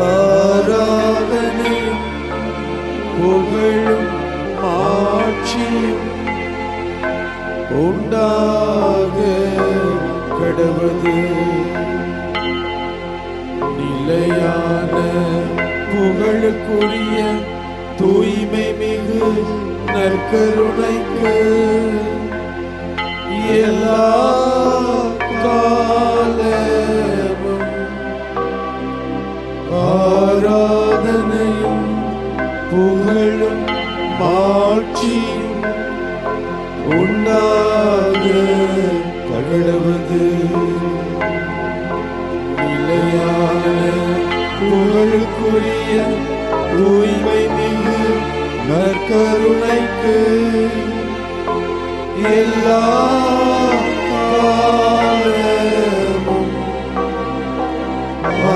ஆராதனையும் புகழும் மாட்சியும் உண்டாக கடவது. நிலையான புகழுக்குரிய தூய்மை மிகு நற்கருணைக்கு எல்லா காலமும் ஆராதனையும் புகழும் மாட்சியும் உண்டாக கடவது. நிலையான புகழுக்குரிய தூய்மை மிகு நற்கருணைக்கு எல்லா காலமும்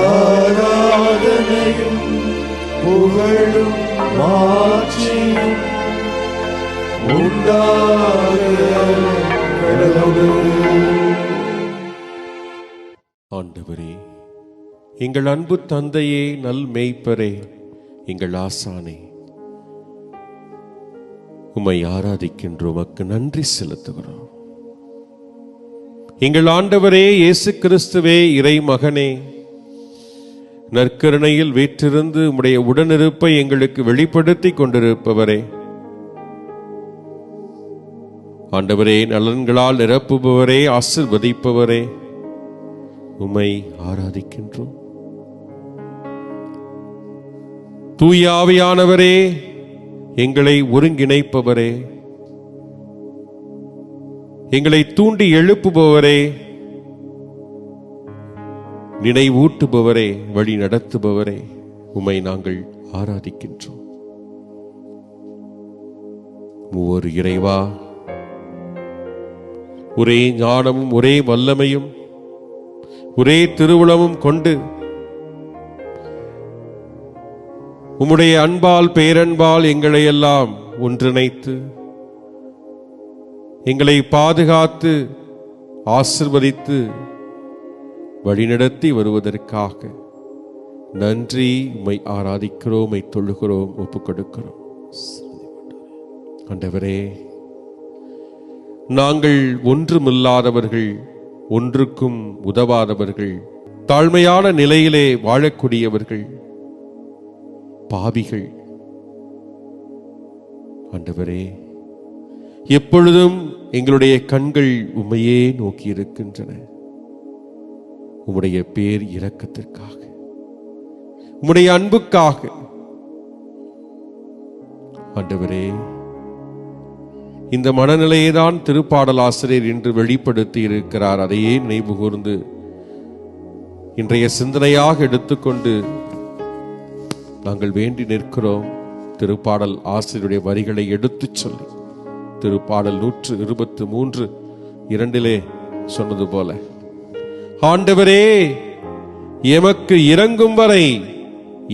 ஆராதனையும் புகழும் மாட்சியும் உண்டாக கடவது. ஆண்டவரே, எங்கள் அன்பு தந்தையே, நல் மேய்ப்பரே, எங்கள் ஆசானே, உம்மை ஆராதிக்கின்றோம், உமக்கு நன்றி செலுத்துகிறோம். எங்கள் ஆண்டவரே இயேசு கிறிஸ்துவே, இறை மகனே, நற்கருணையில் வீற்றிருந்து உம்முடைய உடனிருப்பை எங்களுக்கு வெளிப்படுத்தி கொண்டிருப்பவரே, ஆண்டவரே, நலன்களால் நிரப்புபவரே, ஆசீர்வதிப்பவரே, உம்மை ஆராதிக்கின்றோம். தூய ஆவியானவரே, எங்களை ஒருங்கிணைப்பவரே, எங்களை தூண்டி எழுப்புபவரே, நினைவூட்டுபவரே, வழி நடத்துபவரே, உம்மை நாங்கள் ஆராதிக்கின்றோம். மூவர் இறைவா, ஒரே ஞானமும் ஒரே வல்லமையும் ஒரே திருவுளமும் கொண்டு உம்முடைய அன்பால் பேரன்பால் எங்களை எல்லாம் ஒன்றிணைத்து எங்களை பாதுகாத்து ஆசிர்வதித்து வழிநடத்தி வருவதற்காக நன்றி. உம்மை ஆராதிக்கிறோம், உம்மை தொழுகிறோம், ஒப்புக் கொடுக்கிறோம். ஆண்டவரே, நாங்கள் ஒன்றுமில்லாதவர்கள், ஒன்றுக்கும் உதவாதவர்கள், தாழ்மையான நிலையிலே வாழக்கூடியவர்கள், பாவிகள். ஆண்டவரே, எப்பொழுதும் எங்களுடைய கண்கள் உம்மையே நோக்கி இருக்கின்றன. உம்முடைய பேர் இரக்கத்திற்காக, உம்முடைய அன்புக்காக. ஆண்டவரே, இந்த மனநிலையை தான் திருப்பாடல் ஆசிரியர் இன்று வெளிப்படுத்தி இருக்கிறார். அதையே நினைவு கூர்ந்து இன்றைய சிந்தனையாக எடுத்துக்கொண்டு நாங்கள் வேண்டி நிற்கிறோம். திருப்பாடல் ஆசிரியருடைய வரிகளை எடுத்துச் சொல்லி, திருப்பாடல் 123:2 சொன்னது போல, ஆண்டவரே, எமக்கு இறங்கும் வரை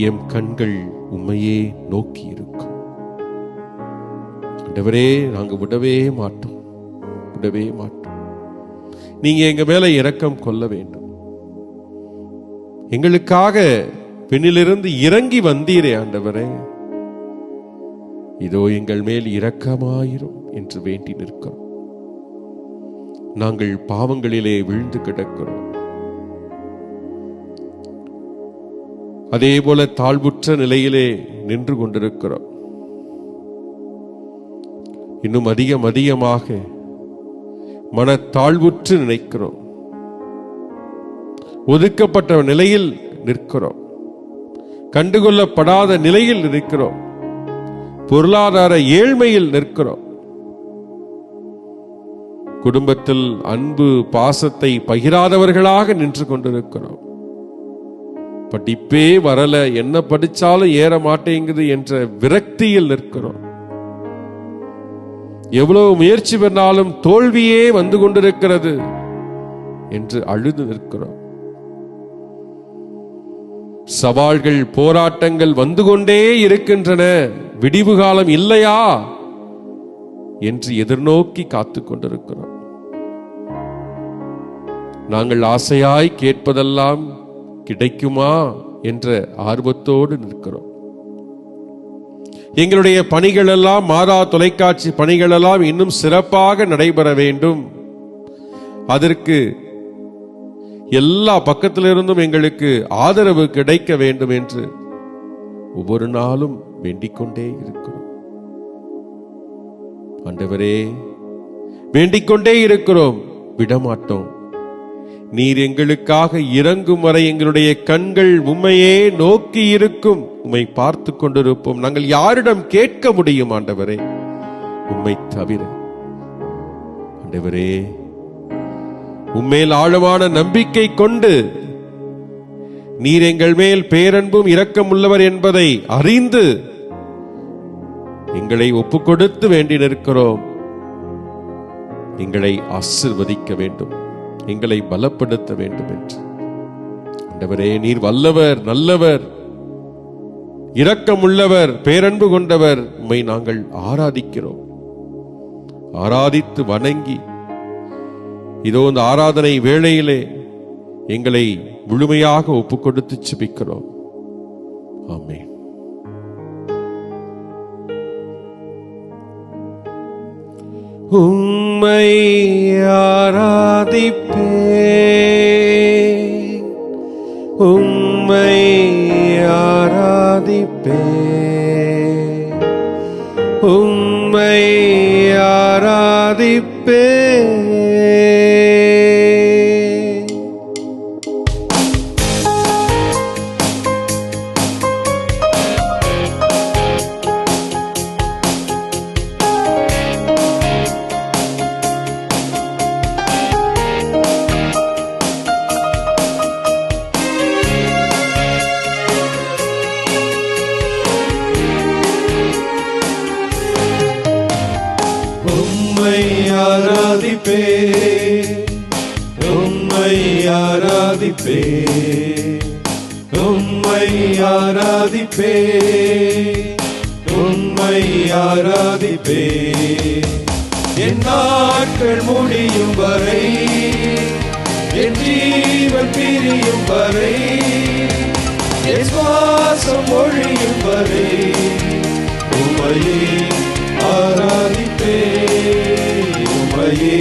எம் கண்கள் உம்மையே நோக்கி இருக்கும். ஆண்டவரே, நாங்க விடவே மாட்டோம், விடவே மாட்டோம். நீங்க எங்க மேல இரக்கம் கொள்ள வேண்டும். எங்களுக்காக பெண்ணிலிருந்து இறங்கி வந்தீரே ஆண்டவரே, இதோ எங்கள் மேல் இரக்கமாயிரும் என்று வேண்டி நிற்கிறோம். நாங்கள் பாவங்களிலே விழுந்து கிடக்கிறோம். அதே போல தாழ்வுற்ற நிலையிலே நின்று கொண்டிருக்கிறோம். இன்னும் அதிகமாக மனத்தாழ்வுற்று நினைக்கிறோம். ஒதுக்கப்பட்ட நிலையில் நிற்கிறோம். கண்டுகொள்ளப்படாத நிலையில் நிற்கிறோம். பொருளாதார ஏழ்மையில் நிற்கிறோம். குடும்பத்தில் அன்பு பாசத்தை பகிராதவர்களாக நின்று கொண்டிருக்கிறோம். படிப்பே வரல, என்ன படிச்சாலும் ஏற மாட்டேங்குது என்ற விரக்தியில் நிற்கிறோம். எவ்வளவு முயற்சி பண்ணாலும் தோல்வியே வந்து கொண்டிருக்கிறது என்று அழுது நிற்கிறோம். சவால்கள், போராட்டங்கள் வந்து கொண்டே இருக்கின்றன. விடிவு காலம் இல்லையா என்று எதிர்நோக்கி காத்துக் கொண்டிருக்கிறோம். நாங்கள் ஆசையாய் கேட்பதெல்லாம் கிடைக்குமா என்ற ஆர்வத்தோடு நிற்கிறோம். எங்களுடைய பணிகள் எல்லாம், மாதா தொலைக்காட்சி பணிகள் எல்லாம் இன்னும் சிறப்பாக நடைபெற வேண்டும். அதற்கு எல்லா பக்கத்திலிருந்தும் எங்களுக்கு ஆதரவு கிடைக்க வேண்டும் என்று ஒவ்வொரு நாளும் வேண்டிக் கொண்டே இருக்கிறோம். ஆண்டவரே, வேண்டிக் கொண்டே இருக்கிறோம், விடமாட்டோம். நீர் எங்களுக்காக இறங்கும் வரை எங்களுடைய கண்கள் உம்மையே நோக்கி இருக்கும். உம்மை பார்த்து கொண்டிருப்போம். நாங்கள் யாரிடம் கேட்க முடியும் ஆண்டவரே, உம்மை தவிர? ஆண்டவரே, உம்மேல் ஆழமான நம்பிக்கை கொண்டு நீர் எங்கள் மேல் பேரன்பும் இரக்கம் உள்ளவர் என்பதை அறிந்து எங்களை ஒப்புக்கொடுத்து வேண்டி நிற்கிறோம். எங்களை ஆசீர்வதிக்க வேண்டும், எங்களை பலப்படுத்த வேண்டும் என்று. ஆண்டவரே, நீர் வல்லவர், நல்லவர், இரக்கம் உள்ளவர், பேரன்பு கொண்டவர். உம்மை நாங்கள் ஆராதிக்கிறோம். ஆராதித்து வணங்கி இதோ இந்த ஆராதனை வேளையிலே எங்களை முழுமையாக ஒப்புக்கொடுத்து ஜெபிக்கிறோம். ஆமென். உம்மை ஆராதிப்பேன், உம்மை ஆராதிப்பேன், உம்மை ஆராதிப்பேன். உம்மை ஆராதிப்பேன், உம்மை ஆராதிப்பேன், உம்மை ஆராதிப்பேன். என் நாட்கள் முடியும் வரை, என் ஜீவன் பிரியும் வரை, என் சுவாசம் ஒழியும் வரை உம்மையே ஆராதிப்பேன், உம்மையே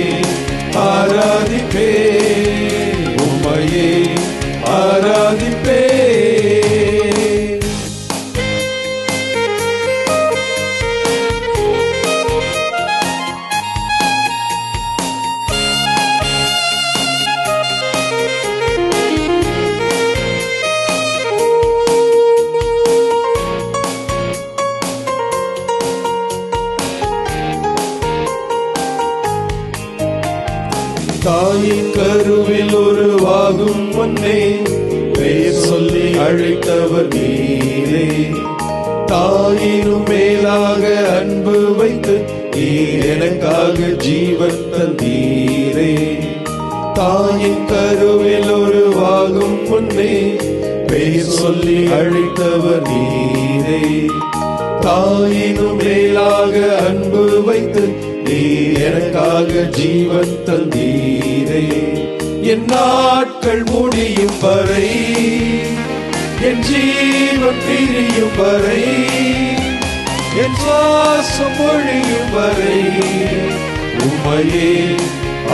ஆராதிப்பேன், உம்மையே ஆராதிப்பேன். தாயின் கருவில் உருவாகும் முன்னே பெயர் சொல்லி அழைத்தவர் நீரே. தாயினும் மேலாக அன்பு வைத்து நீர் எனக்காக ஜீவன் தந்தீரே. தாயின் கருவில் உருவாகும் முன்னே பெயர் சொல்லி அழைத்தவர் நீரே. தாயினும் மேலாக அன்பு வைத்து நீர் எனக்காக ஜீவன் தந்தீரே. என் நாட்கள் முடியும் வரை, என் ஜீவன் பிரியும் வரை, என் சுவாசம் ஒழியும் வரை உம்மையே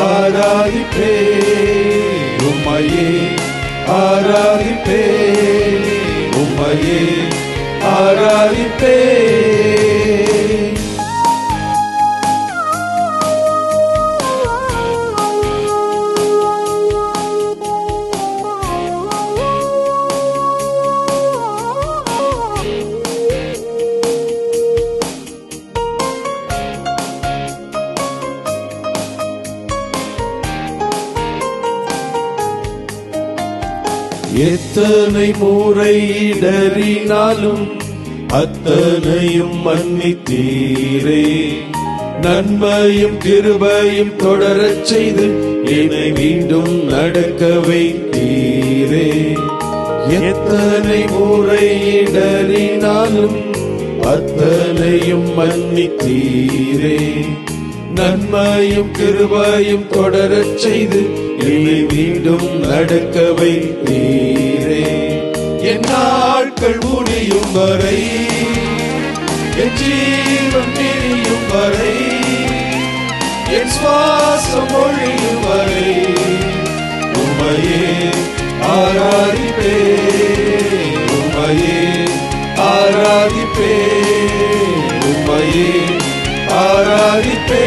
ஆராதிப்பேன், உம்மையே ஆராதிப்பேன், உம்மையே ஆராதிப்பேன். எத்தனை முறை இடறினாலும் அத்தனையும் மன்னித்தீரே. நன்மையும் கிருபையும் தொடரச் செய்து என்னை மீண்டும் நடக்க வைத்தீரே. எத்தனை முறை இடறினாலும் அத்தனையும் மன்னித்தீரே. நன்மையும் கிருபையும் தொடரச் செய்து என்னை மீண்டும் நடக்க வைத்தீரே. என் நாட்கள் முடியும் வரை, என் ஜீவன் பிரியும் வரை, என் சுவாசம் ஒழியும் வரை உம்மையே ஆராதிப்பே, உம்மையே ஆராதிப்பே, உம்மையே ஆராதிப்பே.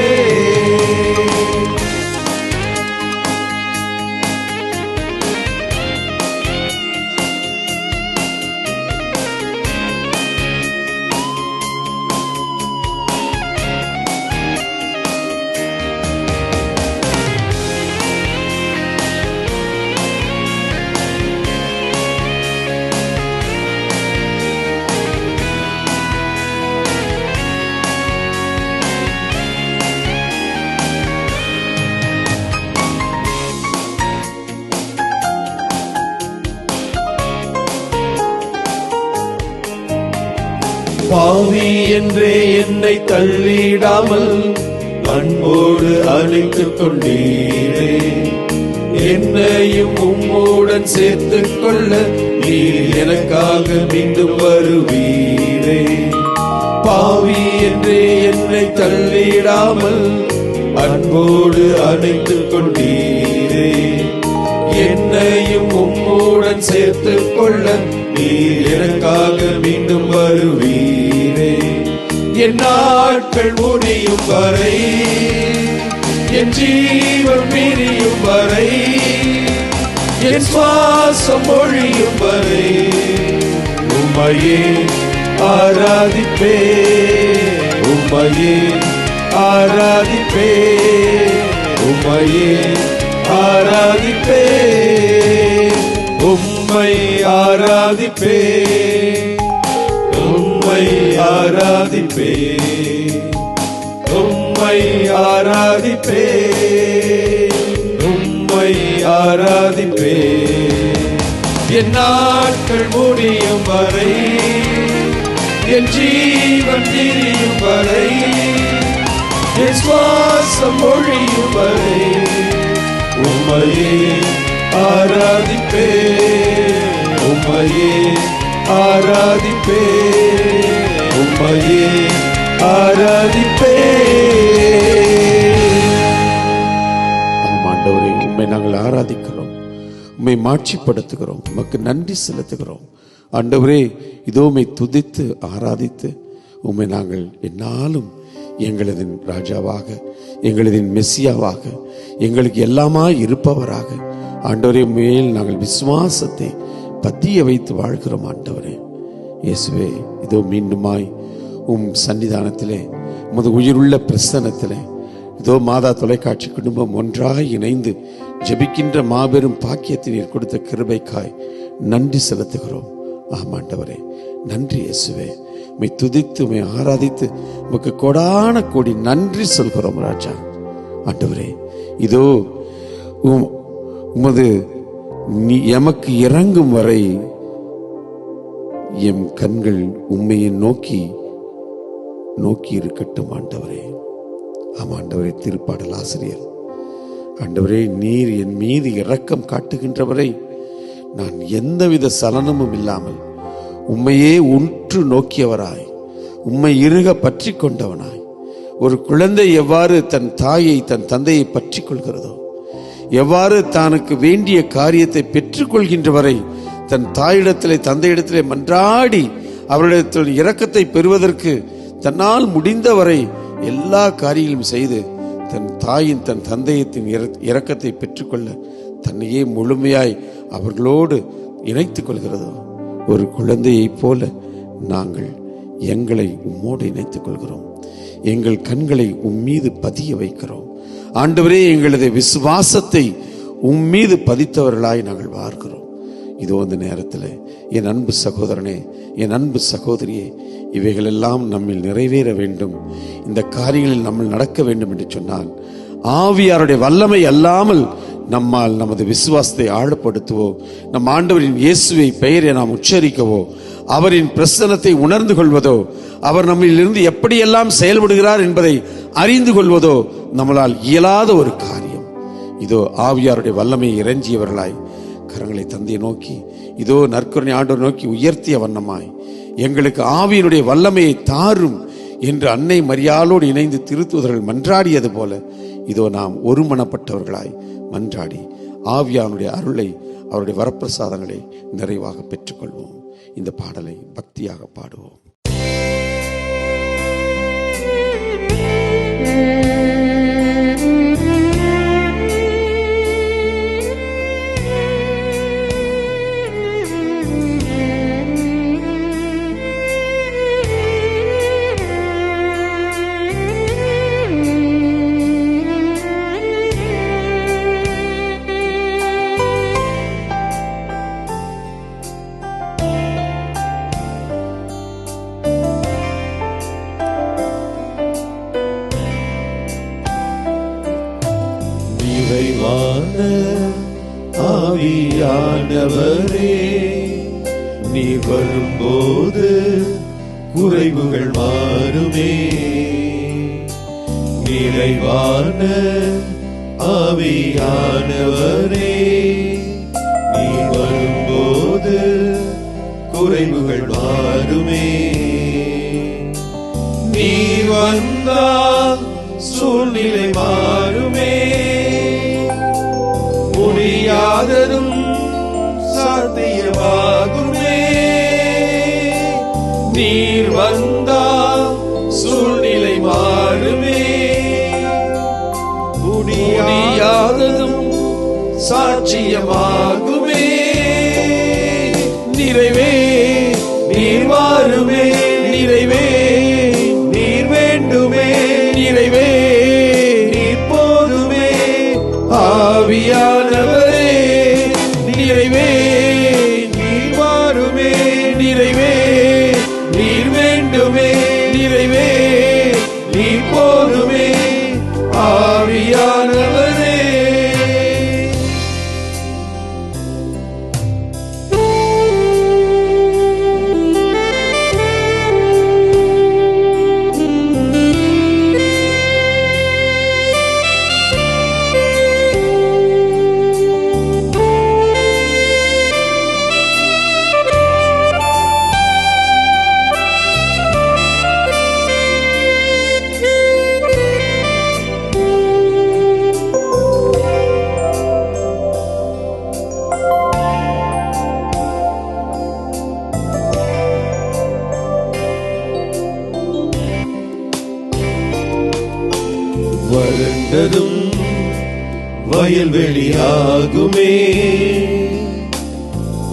பாவி என்றே என்னை தள்ளிடாமல் அன்போடு அழைத்துக் கொண்டீரே. என்னையும் உம்மோடன் சேர்த்துக் கொள்ள நீர் எனக்காக மீண்டும் வருவீரே. பாவி என்றே என்னை தள்ளிடாமல் அன்போடு அழைத்துக் கொண்டீரே. என்னையும் உம்மோடன் சேர்த்துக் கொள்ள நீர் எனக்காக மீண்டும் வருவீரே. என் நாட்கள் முடியும் வரை, என் ஜீவன் பிரியும் வரை, என் சுவாசம் ஒழியும் வரை உம்மையே ஆராதிப்பே, உம்மையே ஆராதிப்பே, உம்மையே ஆராதிப்பே, உம்மை ஆராதிப்பே, உம்மை ஆராதிப்பே, உம்மை ஆராதிப்பே, உம்மை ஆராதிப்பே. என் நாட்கள் முடியும் வரை, என் ஜீவன் பிரியும் வரை, என் சுவாசம் ஒழியும் வரை உம்மையே ஆராதிப்பே, உம்மையே ஆராதிப்பே, உம்மையே ஆராதிப்பே. ஆண்டவரே, உம்மை நாங்கள் ஆராதிக்கிறோம், உம்மை மாட்சிப்படுத்துகிறோம், உமக்கு நன்றி செலுத்துகிறோம். ஆண்டவரே, இதோ உம்மை துதித்து ஆராதித்து உம்மை நாங்கள் என்னாலும் எங்களதின் ராஜாவாக, எங்களதின் மெஸ்ஸியாவாக, எங்களுக்கு எல்லாமாய் இருப்பவராக ஆண்டவரே மேல் நாங்கள் விசுவாசத்தை பத்திய வைத்து வாழ்கிறோம். ஆண்டவரே இயேசுவே, இதோ மீண்டுமாய் உம் சன்னிதானத்திலே, உமது உயிருள்ள பிரசன்னத்திலே, இதோ மாதா தொலைக்காட்சி குடும்பம் ஒன்றாக இணைந்து ஜெபிக்கின்ற மாபெரும் பாக்கியத்தை நீர் கொடுத்த கிருபைக்காய் நன்றி செலுத்துகிறோம். ஆமாண்டவரே, நன்றி இயேசுவே. உம்மை துதித்து உம்மை ஆராதித்து உமக்கு கோடான கோடி நன்றி சொல்கிறோம் ராஜா. ஆண்டவரே, இதோ உமது எமக்கு இறங்கும் வரை எம் கண்கள் உம்மையை நோக்கி நோக்கி இருக்கட்டும். ஆண்டவரே, ஆமாண்டவரே, திருப்பாடல் ஆசிரியர், ஆண்டவரே, நீர் என் மீது இரக்கம் காட்டுகின்றவரை நான் எந்தவித சலனமும் இல்லாமல் உம்மையே உற்று நோக்கியவராய், உம்மை இறுக பற்றி கொண்டவனாய், ஒரு குழந்தை எவ்வாறு தன் தாயை தன் தந்தையை பற்றி கொள்கிறதோ, எவ்வாறு தனக்கு வேண்டிய காரியத்தை பெற்றுக்கொள்கின்றவரை தன் தாயிடத்திலே தந்தையிடத்திலே மன்றாடி அவரிடத்தில் இரக்கத்தை பெறுவதற்கு தன்னால் முடிந்தவரை எல்லா காரியங்களும் செய்து தன் தாயின் தன் தந்தையத்தின் இரக்கத்தை பெற்றுக்கொள்ள தன்னையே முழுமையாய் அவர்களோடு இணைத்துக் கொள்கிறதோ, ஒரு குழந்தையைப் போல நாங்கள் எங்களை உம்மோடு இணைத்துக் கொள்கிறோம். எங்கள் கண்களை உம்மீது பதிய வைக்கிறோம். ஆண்டவரே, எங்களது விசுவாசத்தை உம்மீது பதித்தவர்களாய் நாங்கள் வாழ்கிறோம். இதோ இந்த நேரத்தில் என் அன்பு சகோதரனே, என் அன்பு சகோதரியே, இவைகளெல்லாம் நம்மில் நிறைவேற வேண்டும், இந்த காரியங்களில் நம்ம நடக்க வேண்டும் என்று சொன்னால் ஆவியாருடைய வல்லமை அல்லாமல் நம்மால் நமது விசுவாசத்தை ஆழப்படுத்துவோ, நம் ஆண்டவரின் இயேசுவை பெயரை நாம் உச்சரிக்கவோ, அவரின் பிரசன்னத்தை உணர்ந்து கொள்வதோ, அவர் நம்மிலிருந்து எப்படியெல்லாம் செயல்படுகிறார் என்பதை அறிந்து கொள்வதோ நம்மளால் இயலாத ஒரு காரியம். இதோ ஆவியாருடைய வல்லமையை இறைஞ்சியவர்களாய் கரங்களை தந்தையை நோக்கி, இதோ நற்கருணை ஆண்டவர் நோக்கி உயர்த்திய வண்ணமாய் எங்களுக்கு ஆவியினுடைய வல்லமையை தாரும் என்று அன்னை மரியாளோடு இணைந்து திருத்தூதர்கள் மன்றாடியது போல இதோ நாம் ஒருமனப்பட்டவர்களாய் மன்றாடி ஆவியானுடைய அருளை, அவருடைய வரப்பிரசாதங்களை நிறைவாக பெற்றுக்கொள்வோம். இந்த பாடலை பக்தியாக பாடுவோம். ஆவியானவரே, நீ வரும்போது குறைவுகள் மாறுமே. நிறைவான ஆவியானவரே, நீ வரும்போது குறைவுகள் மாறுமே. நீ வந்தால் சூழ்நிலை மாறுமே. முடியாததும் சாத்தியமாகுமே. நீர் வந்தால் சூழ்நிலை மாறுமே. முடியாததும் சாட்சியமாகுமே. நிறைவே நீர் வாருமே. நிறைவே நீர் வேண்டுமே. நிறைவே நீர் போதுமே. ஆவியானவரே, நிறைவே நீர் வாருமே. நிறைவே நீர் வேண்டுமே. நிறைவே நீர் போதுமே. ஆவியானவரே, வறண்டதும் வயல்வெளியாகுமே.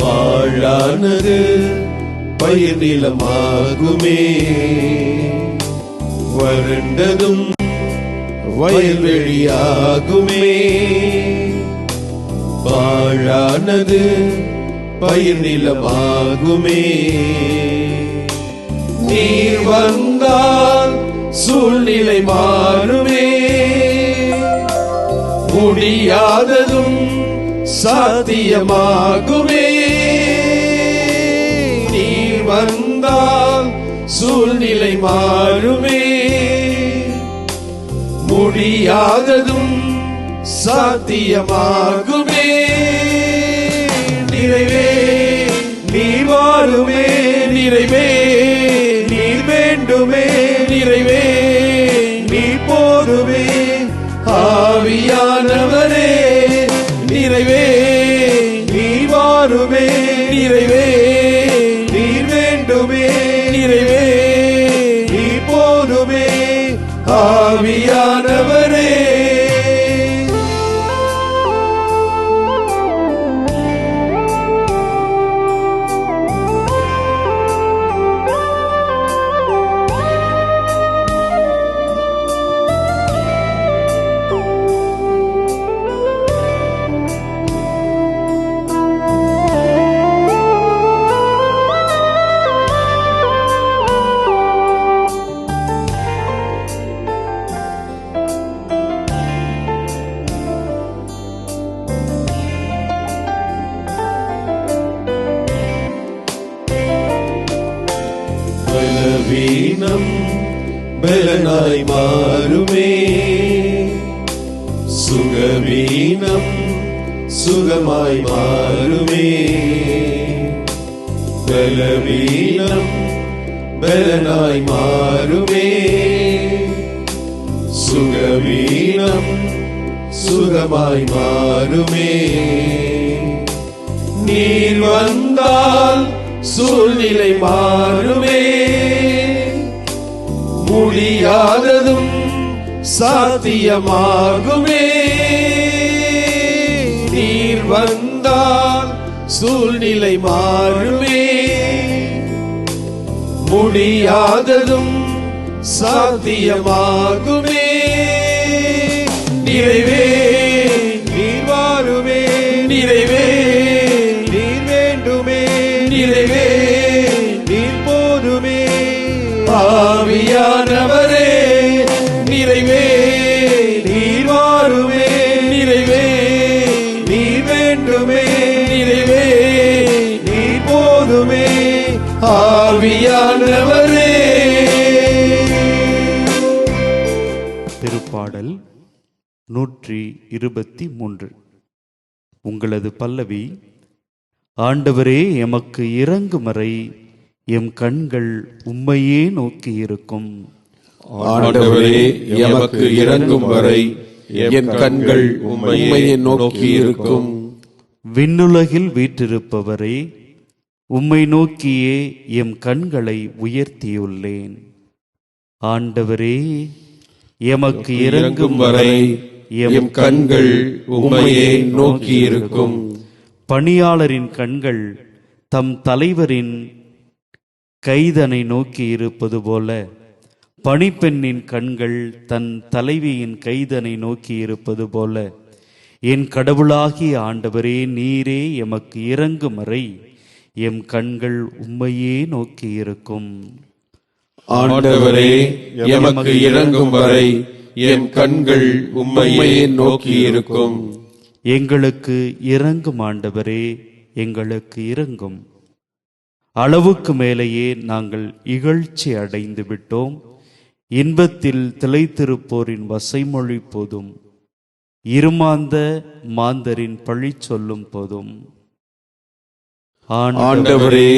பாழானது பயிர் நிலமாகுமே. வறண்டதும் வயல்வெளியாகுமே. பாழானது பயிர் நிலமாகுமே. நீர் வந்தால் சூழ்நிலை மாறுமே. முடியாததும் சாத்தியமாகுமே. நீர் வந்தால் சூழ்நிலை மாறுமே. முடியாததும் சாத்தியமாகுமே. நிறைவே நீர் வாருமே. நிறைவே நீர் வேண்டுமே. நிறைவே நீர் போதுமே. ஆவியானவரே, நிறைவே நீர் வாருமே. நிறைவே நீர் வேண்டுமே. நிறைவே நீர் போதுமே. ஆவியானவரே, பலவீனம் பலனாய் மாறுமே. சுகவீனம் பலவீனம் சுகமாய் மாறுமே. பலவீனம் பலனாய் மாறுமே. சுகவீனம் சுகமாய் மாறுமே. நீர் வந்தால் சூழ்நிலை மாறுமே. முடியாததும் சாத்தியமாகுமே. நீர் வந்தால் சூழ்நிலை மாறுமே. முடியாததும் சாத்தியமாகுமே. நிறைவே நீர் வாருமே. நிறைவே நீர் வேண்டுமே. நிறைவே நீர் போதுமே. ஆவியானவரே நிறைவே நீர் வாருமே. நிறைவே நீர் வேண்டுமே. நிறைவே நீர் போதுமே. ஆவியானவரே. திருப்பாடல் 123. உங்களது பல்லவி. ஆண்டவரே எமக்கு இரங்கும் வரை எம் கண்கள் உம்மையே நோக்கி இருக்கும். ஆண்டவரே எமக்கு இரங்கும் வரை எம் கண்கள் உம்மையே நோக்கி இருக்கும். விண்ணுலகில் வீற்றிருப்பவரே உம்மை நோக்கியே எம் கண்களை உயர்த்தியுள்ளேன். ஆண்டவரே எமக்கு இரங்கும் வரை எம் கண்கள் உம்மையே நோக்கி இருக்கும். பணியாளரின் கண்கள் தம் தலைவரின் கைதனை நோக்கி இருப்பது போல பணிப்பெண்ணின் கண்கள் தன் தலைவியின் கைதனை நோக்கி இருப்பது போல என் கடவுளாகிய ஆண்டவரே நீரே எமக்கு இரங்கும் வரை எம் கண்கள் உம்மையே நோக்கி இருக்கும். ஆண்டவரே எமக்கு இரங்கும் வரை எம் கண்கள் உம்மையே நோக்கி இருக்கும். எங்களுக்கு இரங்கும் ஆண்டவரே, எங்களுக்கு இரங்கும். அளவுக்கு மேலேயே நாங்கள் இகழ்ச்சி அடைந்து விட்டோம். இன்பத்தில் திளைத்திருப்போரின் வசைமொழி போதும், இருமாந்த மாந்தரின் பழி சொல்லும் போதும். ஆண்டவரே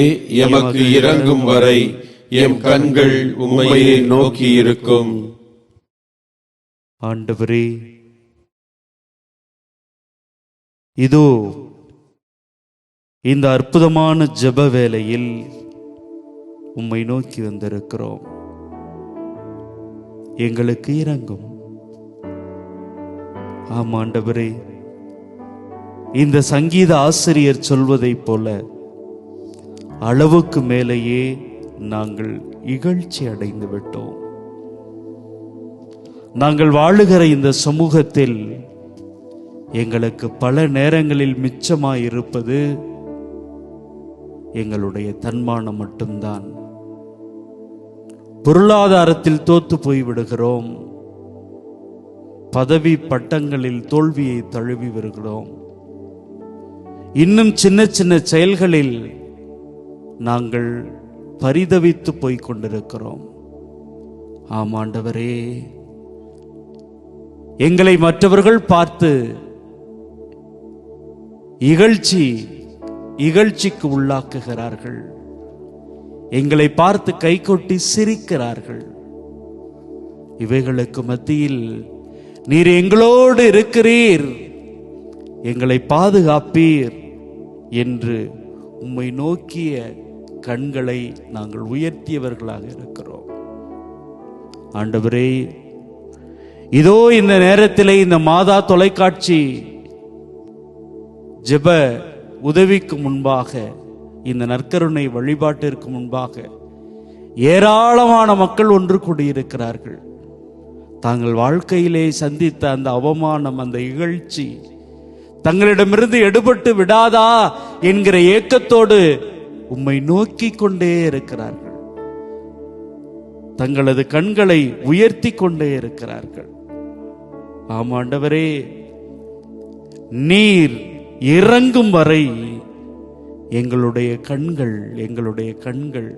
எமக்கு இரங்கும் வரை எம் கண்கள் உம்மையே நோக்கி இருக்கும். ஆண்டவரே, இதோ இந்த அற்புதமான ஜெப வேளையில் உம்மை நோக்கி வந்திருக்கிறோம். எங்களுக்கு இரங்கும். ஆம் ஆண்டவரே, இந்த சங்கீத ஆசிரியர் சொல்வதைப் போல அளவுக்கு மேலேயே நாங்கள் இகழ்ச்சி அடைந்து விட்டோம். நாங்கள் வாழுகிற இந்த சமூகத்தில் எங்களுக்கு பல நேரங்களில் மிச்சமாய் இருப்பது எங்களுடைய தன்மானம் மட்டும்தான். பொருளாதாரத்தில் தோத்து போய்விடுகிறோம். பதவி பட்டங்களில் தோல்வியை தழுவி வருகிறோம். இன்னும் சின்ன சின்ன செயல்களில் நாங்கள் பரிதவித்து போய்க் கொண்டிருக்கிறோம். ஆம் ஆண்டவரே, எங்களை மற்றவர்கள் பார்த்து இகழ்ச்சிக்கு உள்ளாக்குகிறார்கள். எங்களை பார்த்து கைகொட்டி சிரிக்கிறார்கள். இவைகளுக்கு மத்தியில் நீர் எங்களோடு இருக்கிறீர், எங்களை பாதுகாப்பீர் என்று உம்மை நோக்கிய கண்களை நாங்கள் உயர்த்தியவர்களாக இருக்கிறோம். ஆண்டவரே, இதோ இந்த நேரத்திலே இந்த மாதா தொலைக்காட்சி ஜெப உதவிக்கு முன்பாக, இந்த நற்கருணை வழிபாட்டிற்கு முன்பாக ஏராளமான மக்கள் ஒன்று கூடியிருக்கிறார்கள். தாங்கள் வாழ்க்கையிலே சந்தித்த அந்த அவமானம், அந்த இகழ்ச்சி தங்களிடமிருந்து எடுபட்டு விடாதா என்கிற ஏக்கத்தோடு உம்மை நோக்கி கொண்டே இருக்கிறார்கள். தங்களது கண்களை உயர்த்தி கொண்டே இருக்கிறார்கள். ஆமாண்டவரே, நீர் இறங்கும் வரை எங்களுடைய கண்கள்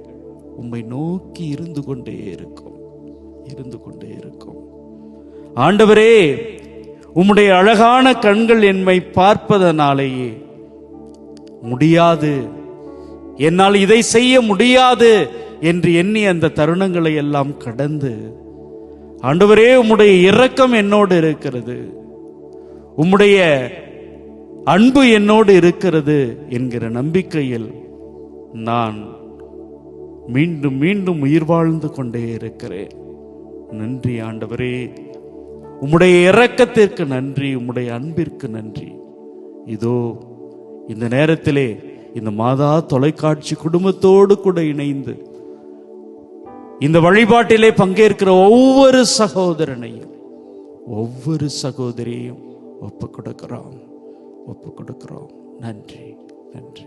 உம்மை நோக்கி இருந்து கொண்டே இருக்கும். ஆண்டவரே, உம்முடைய அழகான கண்கள் என்னை பார்ப்பதனாலேயே முடியாது, என்னால் இதை செய்ய முடியாது என்று எண்ணி அந்த தருணங்களை எல்லாம் கடந்து, ஆண்டவரே உம்முடைய இரக்கம் என்னோடு இருக்கிறது, உம்முடைய அன்பு என்னோடு இருக்கிறது என்கிற நம்பிக்கையில் நான் மீண்டும் மீண்டும் உயிர் வாழ்ந்து கொண்டே இருக்கிறேன். நன்றி ஆண்டவரே, உம்முடைய இரக்கத்திற்கு நன்றி, உம்முடைய அன்பிற்கு நன்றி. இதோ இந்த நேரத்திலே இந்த மாதா தொலைக்காட்சி குடும்பத்தோடு கூட இணைந்து இந்த வழிபாட்டிலே பங்கேற்கிற ஒவ்வொரு சகோதரனையும் ஒவ்வொரு சகோதரியையும் ஒப்பு கொடுக்கிறோம். நன்றி, நன்றி.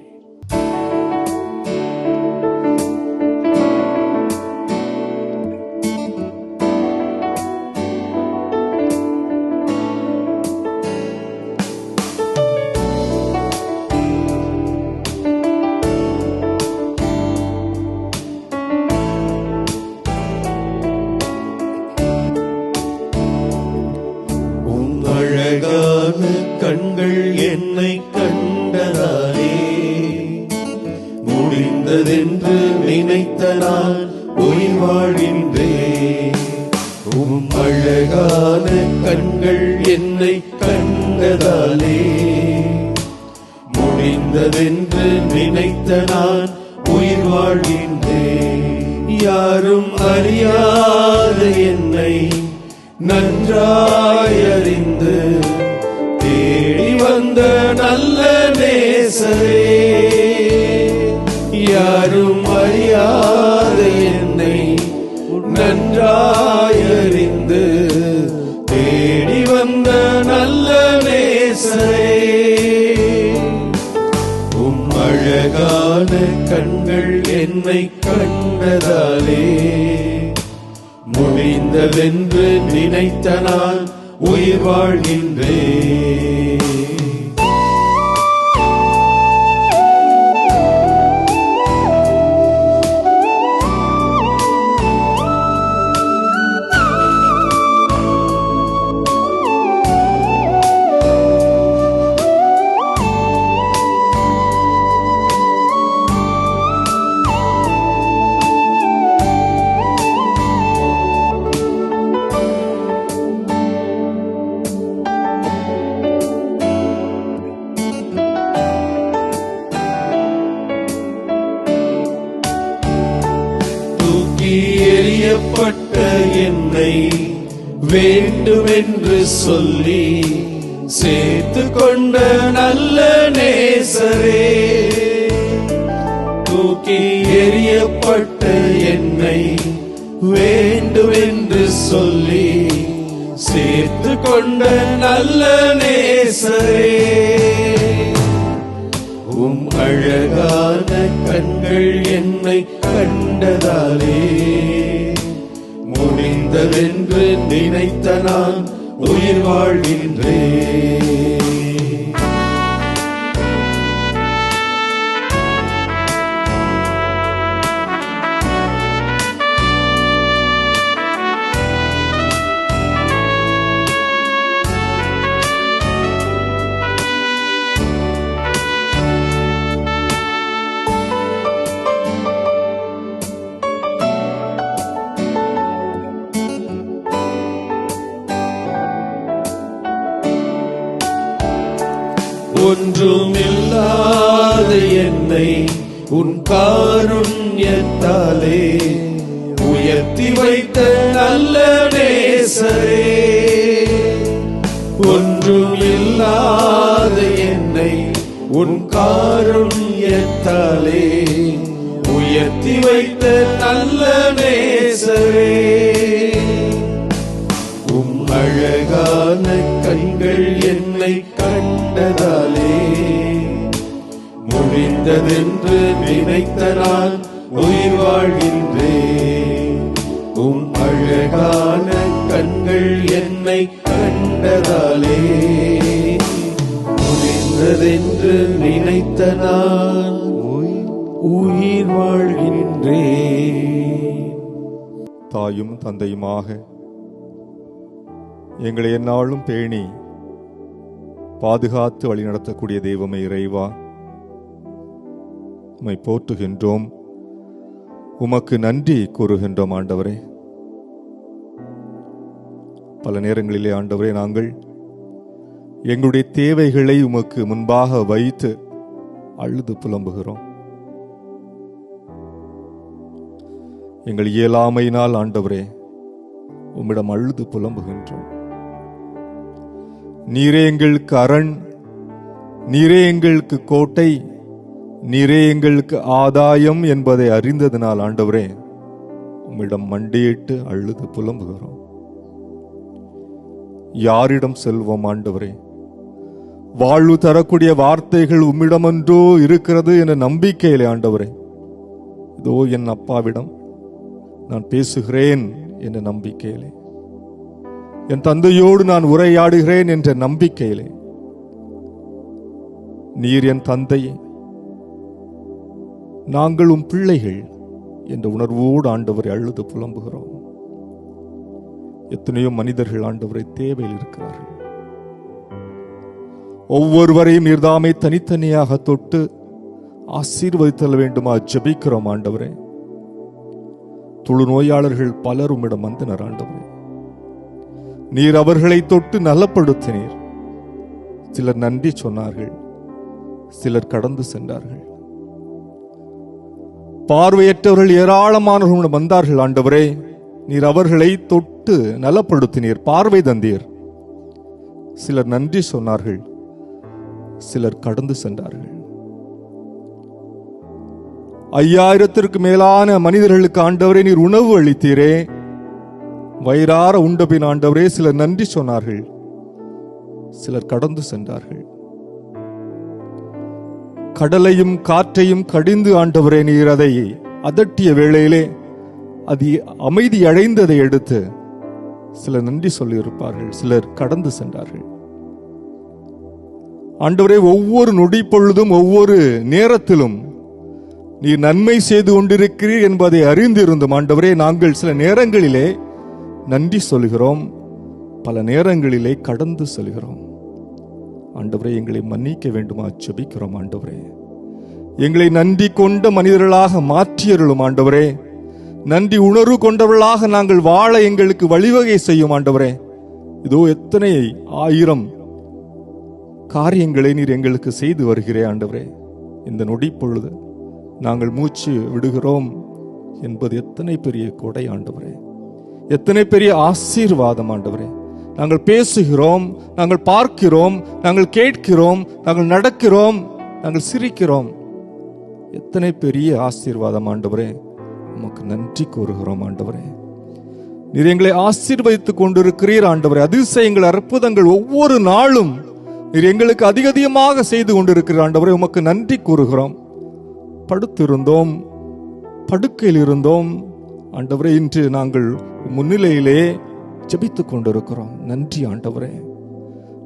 அழகான கண்கள் என்னை கண்டதாலே முடிந்ததென்று நினைத்த நான் உயிர் வாழ்கின்றேன். அழகான கண்கள் என்னை கண்டதாலே முடிந்ததென்று நினைத்த நான் உயிர் வாழ்கின்றேன். யாரும் அறியாத என்னை நன்றாய் அறிந்து தேடி வந்த நல்ல நேசரே, யாரும் அறியாத என்னை நன்றாய் அறிந்து தேடி வந்த நல்ல நேசரே, அழகான கண்கள் என்னை கண்டதாலே முடிந்ததென்று நினைத்த நான் உயிர் வாழ்கின்றேன். எறியப்பட்ட என்னை வேண்டுமென்று சொல்லி சேர்த்து கொண்ட நல்ல நேசரே, தூக்கி எறியப்பட்ட என்னை வேண்டுமென்று சொல்லி சேர்த்து கொண்ட நல்ல நேசரே, அழகான கண்கள் என்னை கண்டதாலே முடிந்ததென்று நினைத்த நான் உயிர் வாழ்கின்றேன். ஒன்றுமில்லாத என்னை உன் காருண்யத்தாலே உயர்த்தி வைத்த நல்ல நேசரே, ஒன்றுமில்லாத என்னை உன் காருண்யத்தாலே உயர்த்தி வைத்த நல்ல நேசரே, அழகான கண்கள் என்னை கண்டதாலே முடிந்ததென்று நினைத்த நான் உயிர் வாழ்கின்றேன். அழகான கண்கள் என்னை கண்டதாலே முடிந்ததென்று நினைத்த நான் உயிர் வாழ்கின்றேன். தாயும் தந்தையுமாக எங்களை எந்நாளும் பேணி பாதுகாத்து வழிநடத்தக்கூடிய தெய்வமே இறைவா, உம்மை போற்றுகின்றோம், உமக்கு நன்றி கூறுகின்றோம் ஆண்டவரே. பல நேரங்களிலே ஆண்டவரே நாங்கள் எங்களுடைய தேவைகளை உமக்கு முன்பாக வைத்து அழுது புலம்புகிறோம். எங்கள் இயலாமையினால் ஆண்டவரே உம்மிடம் அழுது புலம்புகின்றோம். நீரே எங்களுக்கு அரண், நீரே எங்களுக்கு கோட்டை, நீரே எங்களுக்கு ஆதாயம் என்பதை அறிந்ததனால் ஆண்டவரே உம்மிடம் மண்டியிட்டு அழுது புலம்புகிறோம். யாரிடம் செல்வோம் ஆண்டவரே? வாழ்வு தரக்கூடிய வார்த்தைகள் உம்மிடமன்றோ இருக்கிறது என்ற நம்பிக்கையிலே ஆண்டவரே, இதோ என் அப்பாவிடம் நான் பேசுகிறேன் என்ற நம்பிக்கையிலே, என் தந்தையோடு நான் உரையாடுகிறேன் என்ற நம்பிக்கையிலே, நீர் என் தந்தை, நாங்கள் உம் பிள்ளைகள் என்ற உணர்வோடு ஆண்டவரை அழுது புலம்புகிறோம். எத்தனையோ மனிதர்கள் ஆண்டவரை தேவையில் இருக்கிறார்கள். ஒவ்வொருவரையும் நீர்தாமே தனித்தனியாக தொட்டு ஆசீர்வதித்தல் வேண்டுமா ஜெபிக்கிறோம் ஆண்டவரே. தொழுநோயாளர்கள் பலர் உம்மிடம் வந்தனர் ஆண்டவரே. நீர் அவர்களை தொட்டு நலப்படுத்தினீர். சிலர் நன்றி சொன்னார்கள், சிலர் கடந்து சென்றார்கள். பார்வையற்றவர்கள் ஏராளமானவர்கள் வந்தார்கள் ஆண்டவரே. நீர் அவர்களை தொட்டு நலப்படுத்தினீர், பார்வை தந்தீர். சிலர் நன்றி சொன்னார்கள், சிலர் கடந்து சென்றார்கள். 5000த்திற்கு மேலான மனிதர்களுக்கு ஆண்டவரே நீர் உணவு அளித்தீரே. வயிறார உண்டபின் ஆண்டவரே சிலர் நன்றி சொன்னார்கள், சிலர் கடந்து சென்றார்கள். கடலையும் காற்றையும் கடிந்து ஆண்டவரே நீர் அதை அதட்டிய வேளையிலே அது அமைதி அடைந்ததை எடுத்து சிலர் நன்றி சொல்லியிருப்பார்கள், சிலர் கடந்து சென்றார்கள். ஆண்டவரே, ஒவ்வொரு நொடி பொழுதும் ஒவ்வொரு நேரத்திலும் நீர் நன்மை செய்து கொண்டிருக்கிறீர் என்பதை அறிந்திருந்தும் ஆண்டவரே நாங்கள் சில நேரங்களிலே நன்றி சொல்கிறோம், பல நேரங்களிலே கடந்து செல்கிறோம். ஆண்டவரே, எங்களை மன்னிக்க வேண்டுமா ஜெபிக்கிறோம் ஆண்டவரே. எங்களை நன்றி கொண்ட மனிதர்களாக மாற்றியருளும் ஆண்டவரே. நன்றி உணர்வு கொண்டவர்களாக நாங்கள் வாழ எங்களுக்கு வழிவகை செய்யும் ஆண்டவரே. இதோ எத்தனை 1000 காரியங்களை நீர் எங்களுக்கு செய்து வருகிறே ஆண்டவரே. இந்த நொடி பொழுது நாங்கள் மூச்சு விடுகிறோம் என்பது எத்தனை பெரிய கொடை ஆண்டவரே, எத்தனை பெரிய ஆசீர்வாதம் ஆண்டவரே. நாங்கள் பேசுகிறோம், நாங்கள் பார்க்கிறோம், நாங்கள் கேட்கிறோம், நாங்கள் நடக்கிறோம், நாங்கள் சிரிக்கிறோம். எத்தனை பெரிய ஆசீர்வாதம் ஆண்டவரே. உமக்கு நன்றி கூறுகிறோம் ஆண்டவரே. நீர் எங்களை ஆசீர்வதித்துக் கொண்டிருக்கிறீர் ஆண்டவரே. அதிசயங்கள், அற்புதங்கள் ஒவ்வொரு நாளும் நீர் எங்களுக்கு அதிகமாக செய்து கொண்டிருக்கிறீர் ஆண்டவரே. உமக்கு நன்றி கூறுகிறோம். படுத்திருந்தோம், படுக்கையில் இருந்தோம் ஆண்டவரே. இன்று நாங்கள் முன்னிலையிலே ஜெபித்துக் கொண்டிருக்கிறோம். நன்றி ஆண்டவரே.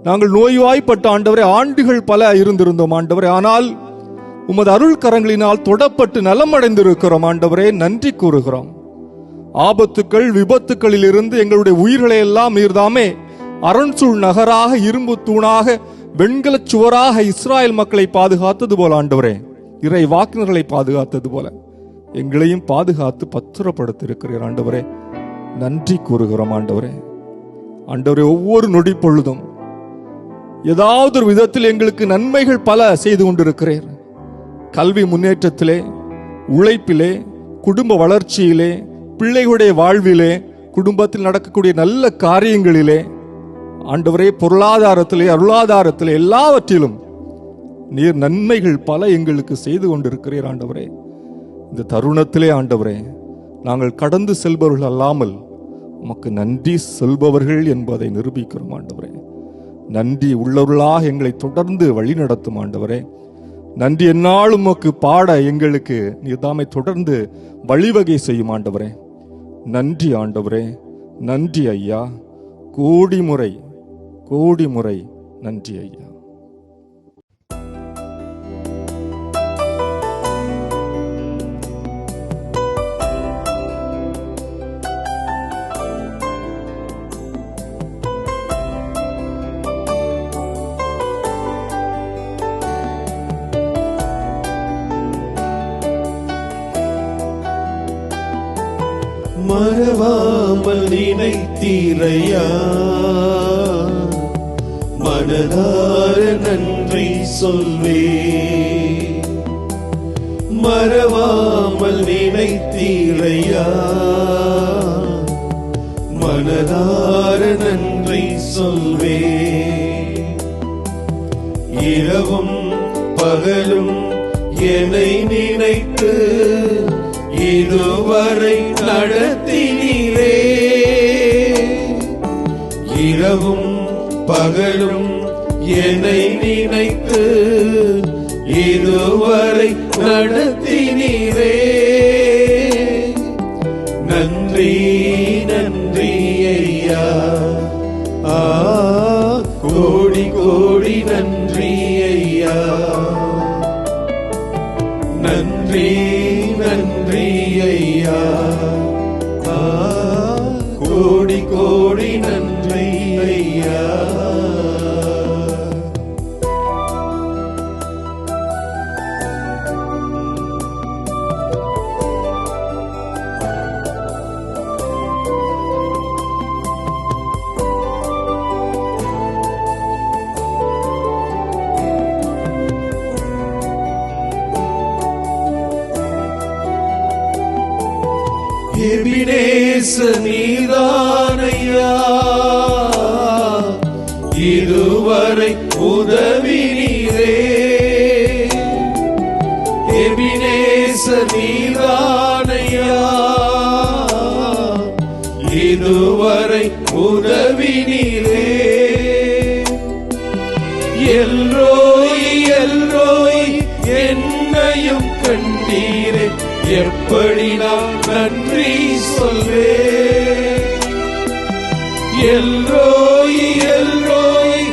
நாங்கள் நோய்வாய்ப்பட்ட ஆண்டவரே ஆண்டுகள் பல இருந்திருந்தோம் ஆண்டவரே. ஆனால் உமது அருள் கரங்களினால் தொடப்பட்டு நலமடைந்திருக்கிறோம் ஆண்டவரே. நன்றி கூறுகிறோம். ஆபத்துக்கள், விபத்துக்களில் இருந்து எங்களுடைய உயிர்களை எல்லாம் நீர்தாமே அரண்சூழ் நகராக, இரும்பு தூணாக, வெண்கல சுவராக இஸ்ராயல் மக்களை பாதுகாத்தது போல ஆண்டவரே, இறை வாக்கினர்களை பாதுகாத்தது போல எங்களையும் பாதுகாத்து பத்திரப்படுத்தியிருக்கிறீர் ஆண்டவரே. நன்றி கூறுகிறோம் ஆண்டவரே. ஆண்டவரே, ஒவ்வொரு நொடி பொழுதும் ஏதாவது ஒரு விதத்தில் எங்களுக்கு நன்மைகள் பல செய்து கொண்டிருக்கிறீர். கல்வி முன்னேற்றத்திலே, உழைப்பிலே, குடும்ப வளர்ச்சியிலே, பிள்ளைகளுடைய வாழ்விலே, குடும்பத்தில் நடக்கக்கூடிய நல்ல காரியங்களிலே ஆண்டவரே, பொருளாதாரத்திலே, அருளாதாரத்திலே, எல்லாவற்றிலும் நீர் நன்மைகள் பல எங்களுக்கு செய்து கொண்டிருக்கிறீர் ஆண்டவரே. இந்த தருணத்திலே ஆண்டவரே, நாங்கள் கடந்து செல்பவர்கள் அல்லாமல் உமக்கு நன்றி சொல்பவர்கள் என்பதை நிரூபிக்கிறோம் ஆண்டவரே. நன்றி உள்ளவர்களாக எங்களை தொடர்ந்து வழி நடத்தும் ஆண்டவரே. நன்றி எந்நாளும் உமக்கு பாட எங்களுக்கு நீர்தாமை தொடர்ந்து வழிவகை செய்யும் ஆண்டவரே. நன்றி ஆண்டவரே. நன்றி ஐயா. கோடி முறை கோடி முறை நன்றி ஐயா. மறவாமல் நினைத்தீரையா, மனதார நன்றி சொல்வே. மறவாமல் நினைத்தீரையா, மனதார நன்றி சொல்வே. இரவும் பகலும் என்னை நினைத்து இதுவரை நடத்தினீரே. இரவும் பகலும் என்னை நினைத்து இதுவரை நடத்தினீரே. நன்றி நன்றி ஐயா, கோடி கோடி நன்றி ஐயா. நன்றி நன்றி ஐயா, கோடி கோடி நன்றி ஐயா. எபினேச நீதானையா, இதுவரை உதவினீரே. எபினேச நீதானையா, இதுவரை உதவினீரே. எல்ரோய் எல்ரோய் என்னையும் கண்டீரே, எப்படி நான் நன்றி சொல்வேன். எல்ரோய் எல்ரோய்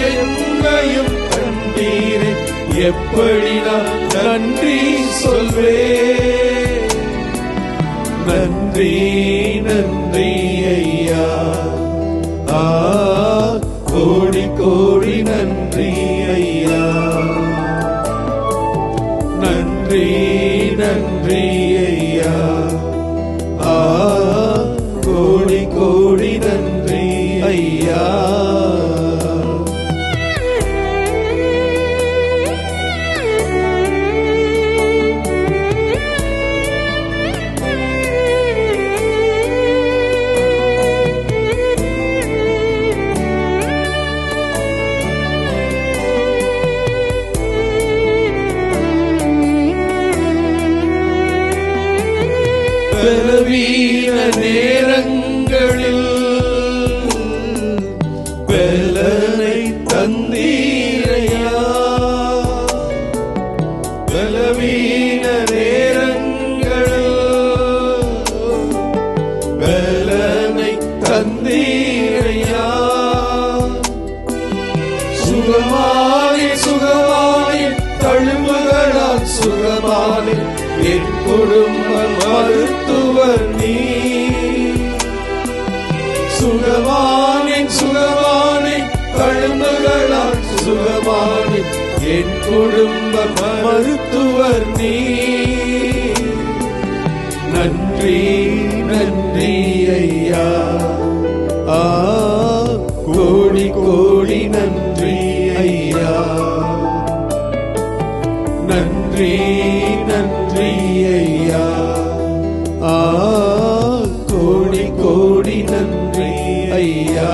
என்னையும் கண்டீரே, எப்படி நான் நன்றி சொல்வேன். நன்றி நன்றி ஐயா, கோடி கோடி நன்றி ஐயா. நன்றி நன்றி ஐயா, கோடி கோடி நன்றி ஐயா. பலவீன நேரங்களில் பலனை தந்தீரையா. பலவீன நேரங்களில் பலனை தந்தீரையா. சுகமானே சுகமானே தழும்புகளால் சுகமானே, என் குடும்ப மருத்துவர் நீ. சுகமானேன் சுகமானேன் தழும்புகளால் சுகமானேன், என் குடும்ப மருத்துவர் நீ. நன்றி நன்றி ஐயா, கோடி கோடி நன்றி ஐயா. நன்றி நன்றி ஐயா, கோடி கோடி நன்றி ஐயா.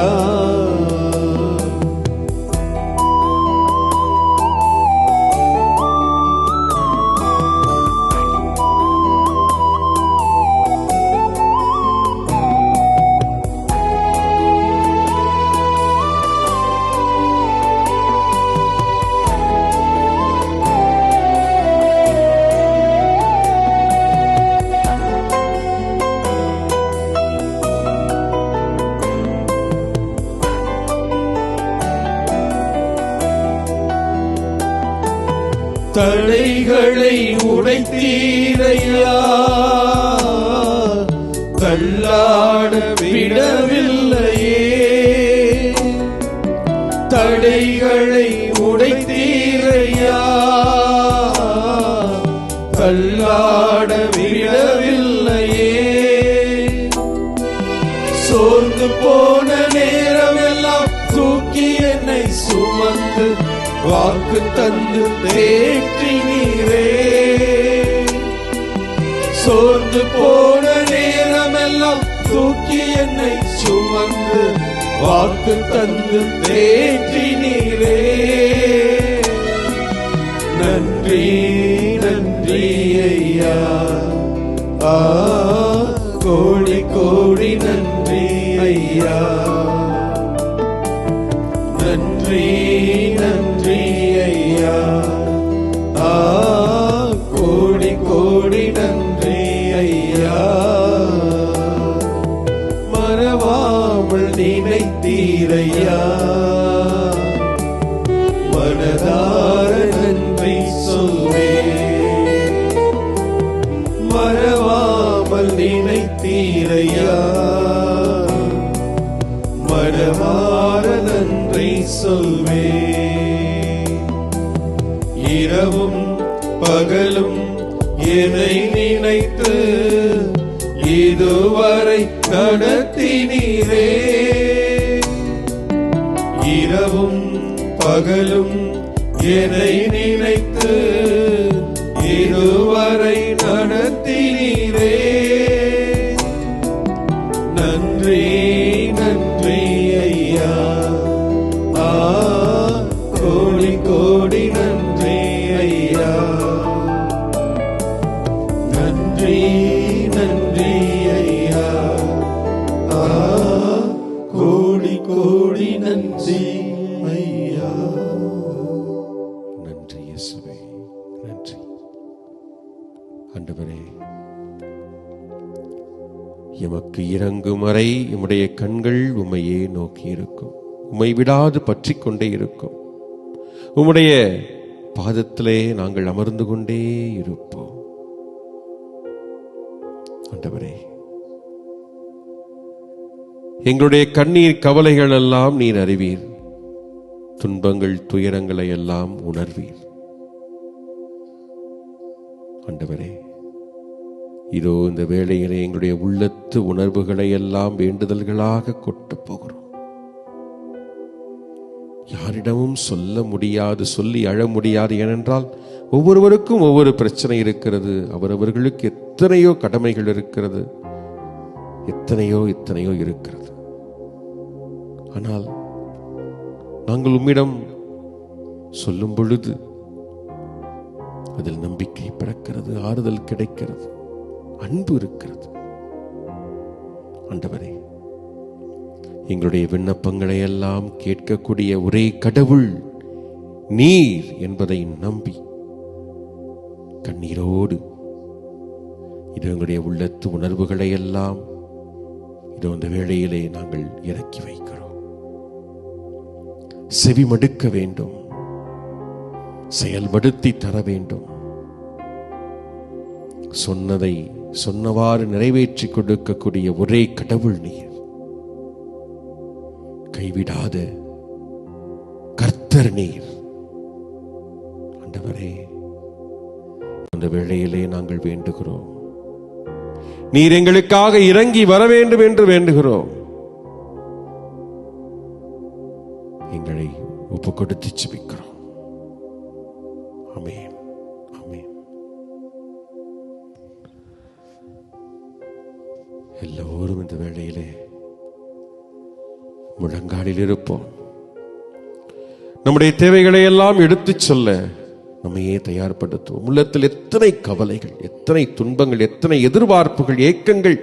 தடைகளை உடைத்தீரையா, தள்ளாட விடவில்லையே. தடைகளை உடைத்தீரையா, தள்ளாட விடவில்லையே. சோர்ந்து போன நேரம் எல்லாம் தூக்கி என்னை சுமந்து வாக்கு தந்து தேற்றினீரே. சோர்ந்து போன நேரம் எல்லாம் தூக்கி என்னை சுமந்து வாக்கு தந்து தேற்றினீரே. நன்றி நன்றி ஐயா, கோடி கோடி நன்றி ஐயா. நன்றி நன்றி ஐயா, கோடி கோடி நன்றி ஐயா. மறவாமல் நினைத்தீரையா, மனதார நன்றி சொல்வேன். மறவாமல் நினைத்தீரையா, மனதார நன்றி சொல்வேன். இரவும் பகலும் என்னை நினைத்து இதுவரை நடத்தினீரே. இரவும் பகலும் என்னை நினைத்து இதுவரை நடத்தினீரே. நன்றி நன்றி ஐயா, கோடி கோடி நன்றி ஐயா. நன்றி நன்றி ஐயா, கோடி கோடி நன்றி ஐயா. நன்றி இயேசுவே, நன்றி ஆண்டவரே. எமக்கு இறங்கும் வரை எம்முடைய கண்கள் உம்மையே நோக்கி இருக்கும், உம்மை விடாது பற்றி கொண்டே இருக்கும். உம்முடைய பாதத்திலே நாங்கள் அமர்ந்து கொண்டே இருப்போம். ஆண்டவரே, எங்களுடைய கண்ணீர் கவலைகள் எல்லாம் நீர் அறிவீர், துன்பங்கள் துயரங்களை எல்லாம் உணர்வீர். ஆண்டவரே, இதோ இந்த வேளையிலே எங்களுடைய உள்ளத்து உணர்வுகளை எல்லாம் வேண்டுதல்களாக கொட்டு போகிறோம். யாரிடமும் சொல்ல முடியாது, சொல்லி அழ முடியாது. ஏனென்றால் ஒவ்வொருவருக்கும் ஒவ்வொரு பிரச்சனை இருக்கிறது, அவரவர்களுக்கு எத்தனையோ கடமைகள் இருக்கிறது, எத்தனையோ இருக்கிறது. ஆனால் நாங்கள் உம்மிடம் சொல்லும் பொழுது அதில் நம்பிக்கை பிறக்கிறது, ஆறுதல் கிடைக்கிறது, அன்பு இருக்கிறது. ஆண்டவரே, எங்களுடைய விண்ணப்பங்களை எல்லாம் கேட்கக்கூடிய ஒரே கடவுள் நீர் என்பதை நம்பி கண்ணீரோடு இது எங்களுடைய உள்ளத்து உணர்வுகளை எல்லாம் இதோ இந்த வேளையிலே நாங்கள் இறக்கி வைக்கிறோம். செவிமடுக்க வேண்டும், செயல்படுத்தி தர வேண்டும். சொன்னதை சொன்னவாறு நிறைவேற்றி கொடுக்கக்கூடிய ஒரே கடவுள் நீர். கைவிடாத கர்த்தர் நீர். ஆண்டவரே, அந்த வேளையிலே நாங்கள் வேண்டுகிறோம், நீர் எங்களுக்காக இறங்கி வர வேண்டும் என்று வேண்டுகிறோம். எங்களை ஒப்பு கொடுத்து ஜெபிக்கிறோம். ஆமென், ஆமென். எல்லோரும் இந்த வேளையிலே முழங்காலில் இருப்போம். நம்முடைய தேவைகளை எல்லாம் எடுத்துச் சொல்ல நம்மையே தயார்படுத்துவோம். உள்ளத்தில் எத்தனை கவலைகள், எத்தனை துன்பங்கள், எத்தனை எதிர்பார்ப்புகள், ஏக்கங்கள்,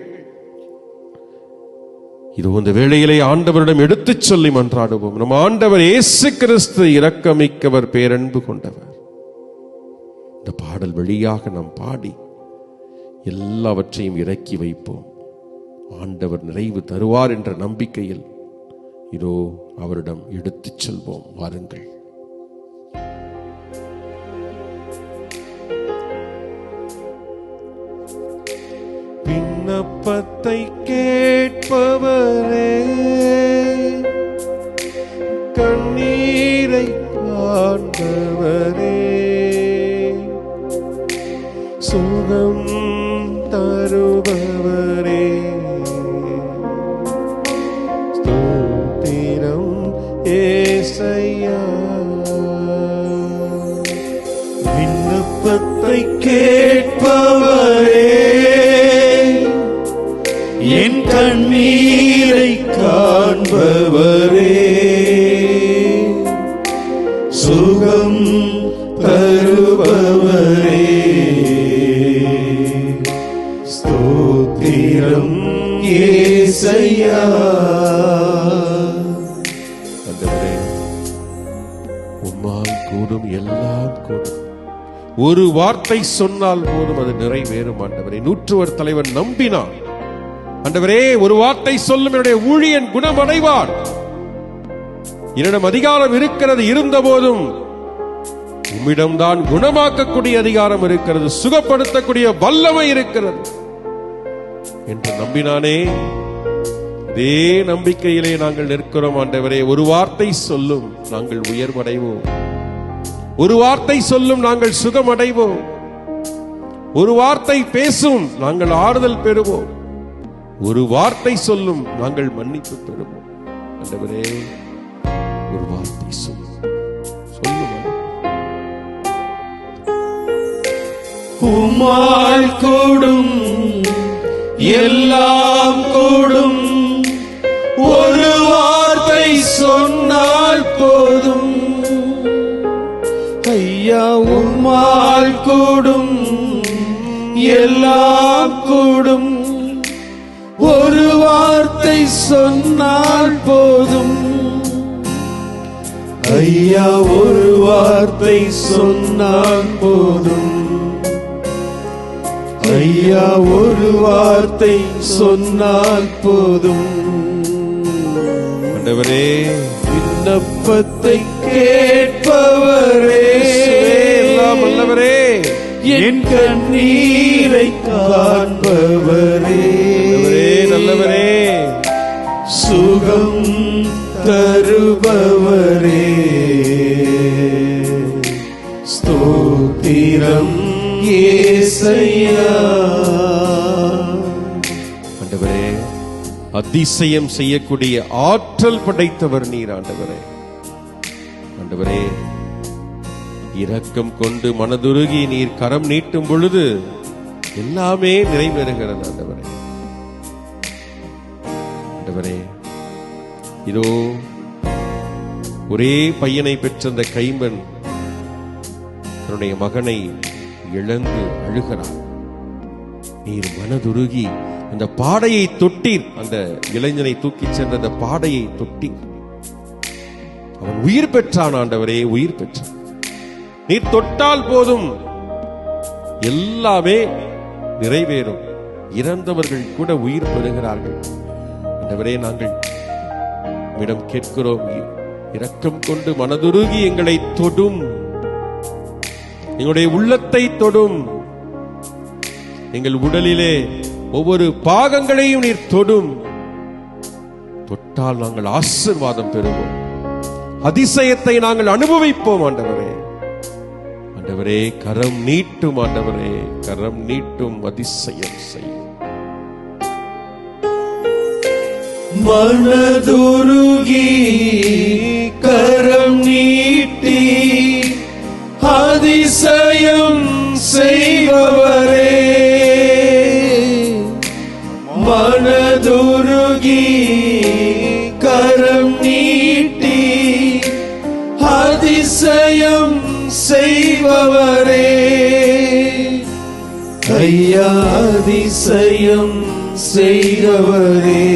இதோ இந்த வேளையிலே ஆண்டவரிடம் எடுத்துச் சொல்லி மன்றாடுவோம். நம் ஆண்டவர் இயேசு கிறிஸ்து இரக்கமிக்கவர், பேரன்பு கொண்டவர். இந்த பாடல் வழியாக நாம் பாடி எல்லாவற்றையும் இறக்கி வைப்போம். ஆண்டவர் நிறைவு தருவார் என்ற நம்பிக்கையில் இதோ அவரிடம் எடுத்துச் செல்வோம். வாருங்கள். விண்ணப்பத்தை கேட்பவரே, கண்ணீரை காண்பவரே, சுகம் தருபவரே, விண்ணப்பத்தை கேட்பவரே, என் கண்ணீரை காண்பவரே, சுகம் தருபவரே, ஸ்தோத்திரம் இயேசையா. ஆண்டவரே, உம்மால் கூடும், எல்லாம் கூடும். ஒரு வார்த்தை சொன்னால் போதும், அது நிறைவேறும். ஆண்டவரே, 101 தலைவன் நம்பினான். ஆண்டவரே, ஒரு வார்த்தை சொல்லும் என்னுடைய ஊழியன் குணமடைவார். என்னிடம் அதிகாரம் இருக்கிறது, இருந்த போதும் உம்மிடம்தான் குணமாக்கக்கூடிய அதிகாரம் இருக்கிறது, சுகப்படுத்தக்கூடிய வல்லமை இருக்கிறது என்று நம்பினானே. இதே நம்பிக்கையிலே நாங்கள் நிற்கிறோம். ஆண்டவரே, ஒரு வார்த்தை சொல்லும், நாங்கள் உயர்வடைவோம். ஒரு வார்த்தை சொல்லும், நாங்கள் சுகமடைவோம். ஒரு வார்த்தை பேசும், நாங்கள் ஆறுதல் பெறுவோம். ஒரு வார்த்தை சொல்லும், நாங்கள் மன்னிப்பு பெறுவோம். ஆண்டவரே, ஒரு வார்த்தை சொல்லும். உம்மால் கூடும், எல்லாம் கூடும். ஒரு வார்த்தை சொன்னால் போதும். ஐயா, உம்மால் கூடும், எல்லாம் கூடும். ஒரு வார்த்தை சொன்னால் போதும். ஐயா, ஒரு வார்த்தை சொன்னால் போதும். ஐயா, ஒரு வார்த்தை சொன்னால் போதும். ஆண்டவரே, விண்ணப்பத்தை கேட்பவரே, எல்லாம் வல்லவரே, என் கண்ணீரை காண்பவரே, நல்லவரே, சுகம் தருபவரே, ஸ்தோத்திரம் இயேசையா. ஆண்டவரே, அதிசயம் செய்யக்கூடிய ஆற்றல் படைத்தவர் நீர். ஆண்டவரே, ஆண்டவரே, இரக்கம் கொண்டு மனதுருகி நீர் கரம் நீட்டும் பொழுது எல்லாமே நிறைவேறுகிறது. ஆண்டவரே, ஆண்டவரே, இதோ ஒரே பையனை பெற்ற அந்த கைம்பெண் தன்னுடைய மகனை இழந்து அழுகிறார். நீர் மனதுருகி அந்த பாடையை தொட்டீர். அந்த இளைஞனை தூக்கி சென்ற அந்த பாடையை தொட்டீர். அவன் உயிர் பெற்றான். ஆண்டவரே, உயிர் பெற்றான். நீர் தொட்டால் போதும், எல்லாமே நிறைவேறும். இறந்தவர்கள் கூட உயிர் பெறுகிறார்கள். ஆண்டவரே, நாங்கள் உம்மிடம் கேட்கிறோம், இரக்கம் கொண்டு மனதுருகி எங்களை தொடும், எங்களுடைய உள்ளத்தை தொடும். எங்கள் உடலிலே ஒவ்வொரு பாகங்களையும் நீர் தொடும். தொட்டால் நாங்கள் ஆசீர்வாதம் பெறுவோம், அதிசயத்தை நாங்கள் அனுபவிப்போம். ஆண்டவரே, ஆண்டவரே, கரம் நீட்டும். ஆண்டவரே, கரம் நீட்டும், அதிசயம் செய்யும். மனதுருகி கரம் நீட்டி அதிசயம் செய்பவரே, மனதுருகி கரம் நீட்டி அதிசயம் செய்பவரே, ஐயா, அதிசயம் செய்தவரே,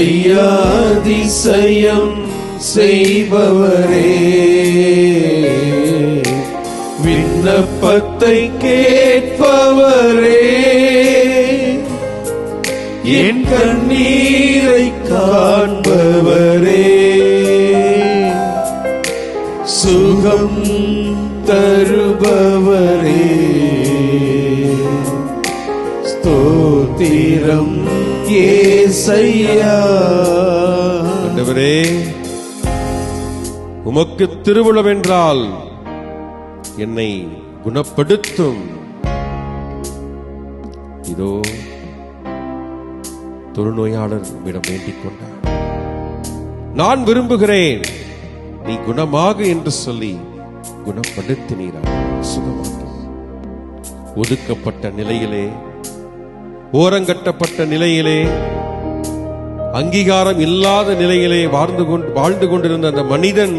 ஐயா, அதிசயம் செய்பவரே, விண்ணப்பத்தை கேட்பவரே, என் கண்ணீரை காண்பவரே, சுகம் தருபவரே, ஸ்தோத்திரம் இயேசையா. ஆண்டவரே, உமக்கு திருவுளவென்றால் என்னை குணப்படுத்தும். இதோ தொழுநோயாளர் உம்மிடம் வேண்டிக் கொண்டார். நான் விரும்புகிறேன், நீ குணமாக என்று சொல்லி குணப்படுத்தினீர், சுகமாக்கினீர். ஒதுக்கப்பட்ட நிலையிலே, ஓரங்கட்டப்பட்ட நிலையிலே, அங்கீகாரம் இல்லாத நிலையிலே வாழ்ந்து கொண்டிருந்த அந்த மனிதன்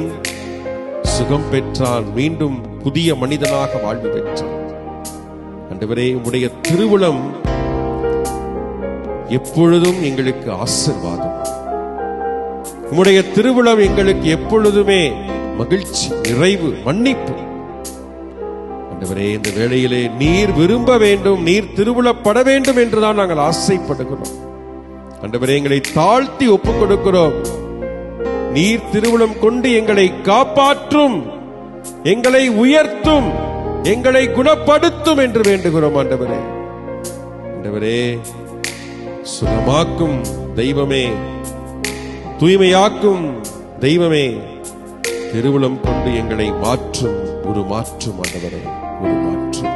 சுகம் பெற்றான். மீண்டும் புதிய மனிதனாக வாழ்வு பெற்றான். ஆண்டவரே, உம்முடைய திருவுளம் எப்பொழுதும் எங்களுக்கு ஆசீர்வாதம். உம்முடைய திருவுளம் எங்களுக்கு எப்பொழுதுமே மகிழ்ச்சி, நிறைவு, மன்னிப்பு. ஆண்டவரே, இந்த வேளையிலே நீர் விரும்ப வேண்டும், நீர் திருவுளப்பட வேண்டும் என்றுதான் நாங்கள் ஆசைப்படுகிறோம். ஆண்டவரே, எங்களை தாழ்த்தி ஒப்புக் கொடுக்கிறோம். நீர் திருவுளம் கொண்டு எங்களை காப்பாற்றும், எங்களை உயர்த்தும், எங்களை குணப்படுத்தும் என்று வேண்டுகிறோம். ஆண்டவரே, ஆண்டவரே, சுகமாக்கும் தெய்வமே, தூய்மையாக்கும் தெய்வமே, திருவுளம் கொண்டு எங்களை மாற்றும், ஒரு மாற்றும். ஆண்டவரே, ஒரு மாற்றும்.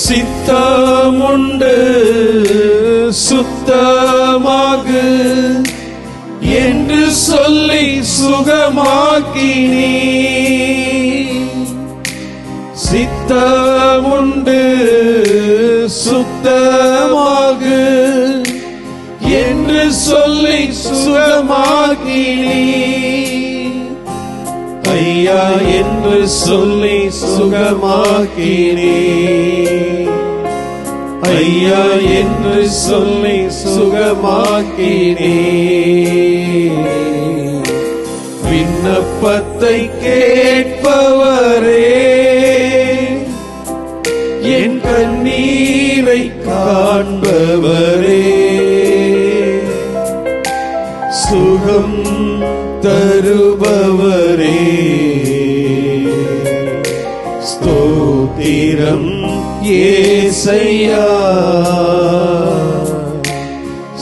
சித்தமுண்டு சுத்தமாகு என்று சொல்லி சுகமாக்கினீ. சித்தமுண்டு சுத்தமாகு என்று சொல்லி சுகமாக்கினீ. ஐயா என்று சொல்லி சுகமாக்கினே. ஐயா என்று சொல்லி சுகமாக்கினே. விண்ணப்பத்தை கேட்பவரே, என் கண்ணீரை காண்பவரே, சுகம் தருபவரே, ஸ்தோத்திரம் ஏசையா,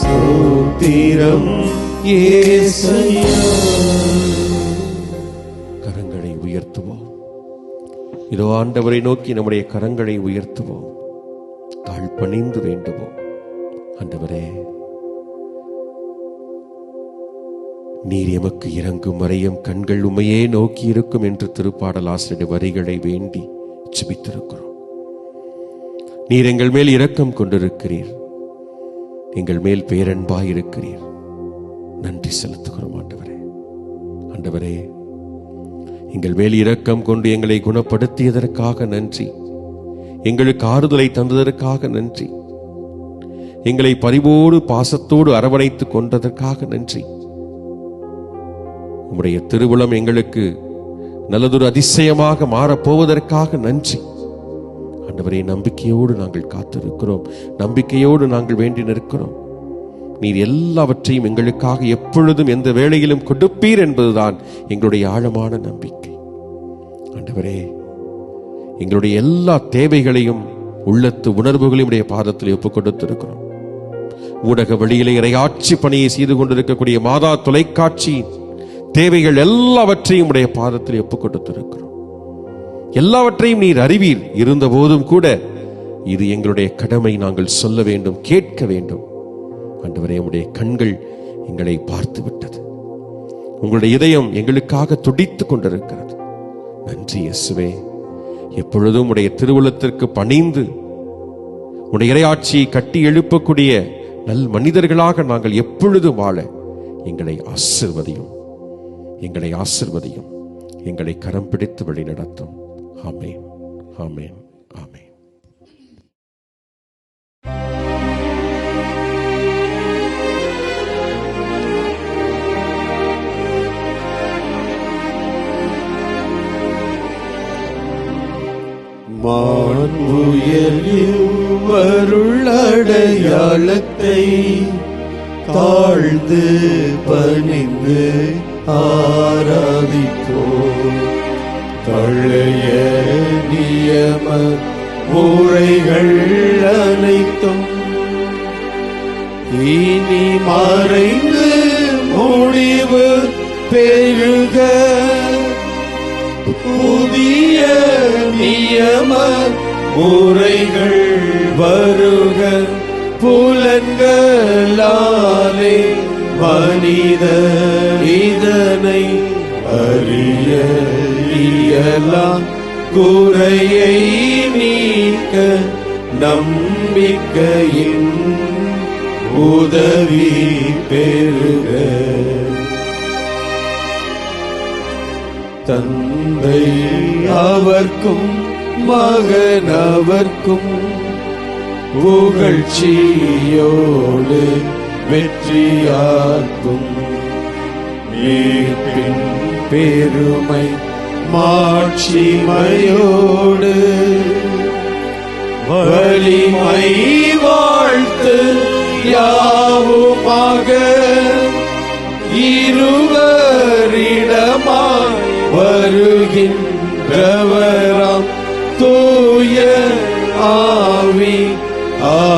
ஸ்தோத்திரம் ஏசையா. கரங்களை உயர்த்துவோம். இதோ ஆண்டவரை நோக்கி நம்முடைய கரங்களை உயர்த்துவோம். தாழ் பணிந்து வேண்டுவோம். ஆண்டவரே, நீர் எமக்கு இறங்கும் வரையும் கண்கள் உம்மையே நோக்கி இருக்கும் என்று திருப்பாடல் ஆசிரியர் வரிகளை வேண்டி ஜெபித்திருக்கிறோம். நீர் எங்கள் மேல் இரக்கம் கொண்டிருக்கிறீர், எங்கள் மேல் பேரன்பாய் இருக்கிறீர். நன்றி செலுத்துகிறோம் ஆண்டவரே. ஆண்டவரே, எங்கள் மேல் இரக்கம் கொண்டு எங்களை குணப்படுத்தியதற்காக நன்றி. எங்களுக்கு ஆறுதலை தந்ததற்காக நன்றி. எங்களை பரிவோடு பாசத்தோடு அரவணைத்துக் கொண்டதற்காக நன்றி. உம்முடைய திருவுளம் எங்களுக்கு நல்லதொரு அதிசயமாக மாறப்போவதற்காக நன்றி. ஆண்டவரே, நம்பிக்கையோடு நாங்கள் காத்திருக்கிறோம், நம்பிக்கையோடு நாங்கள் வேண்டி நிற்கிறோம். நீர் எல்லாவற்றையும் எங்களுக்காக எப்பொழுதும் எந்த வேளையிலும் கொடுப்பீர் என்பதுதான் எங்களுடைய ஆழமான நம்பிக்கை. ஆண்டவரே, எங்களுடைய எல்லா தேவைகளையும் உள்ளத்து உணர்வுகளையும் உடைய பாதத்தில் ஒப்புக் கொடுத்திருக்கிறோம். ஊடக வழியிலே இறையாட்சி பணியை செய்து கொண்டிருக்கக்கூடிய மாதா தொலைக்காட்சியின் தேவைகள் எல்லாவற்றையும் உடைய பாதத்தில் ஒப்புக் கொடுத்திருக்கிறோம். எல்லாவற்றையும் நீர் அறிவீர். இருந்த போதும் கூட இது எங்களுடைய கடமை, நாங்கள் சொல்ல வேண்டும், கேட்க வேண்டும். ஆண்டவரே, உம்முடைய கண்கள் எங்களை பார்த்து விட்டது. உங்களுடைய இதயம் எங்களுக்காக துடித்துக் கொண்டிருக்கிறது. நன்றி இயேசுவே. எப்பொழுதும் உடைய திருவுளத்திற்கு பணிந்து உடைய இறையாட்சியை கட்டி எழுப்பக்கூடிய நல் மனிதர்களாக நாங்கள் எப்பொழுதும் வாழ எங்களை ஆசீர்வதியும், எங்களை ஆசீர்வதியும், எங்களை கரம் பிடித்து வழி நடத்தும். ஆமென், ஆமென், ஆமென். வருளடையாளத்தை தாழ்ந்து பணிந்து ஆராதிப்போம். பழைய நியம முறைகள் அனைத்தும் இனி மறைந்து முடிவு பெருக புதிய நியம முறைகள் வருக புலன்களாலே மனித இதனை அறிய இயலாம். குறையை நீக்க நம்பிக்கையின் உதவி பெறுக. தந்தை அவர்க்கும் மகன் அவர்க்கும் புகழ்ச்சியோடு வெற்றியாக்கும். மீட்பின் பெருமை மாட்சிமையோடு வலிமை வாழ்த்து யாவுமாக இருவரிடமாய் வருகின்றவராம் தூய ஆவி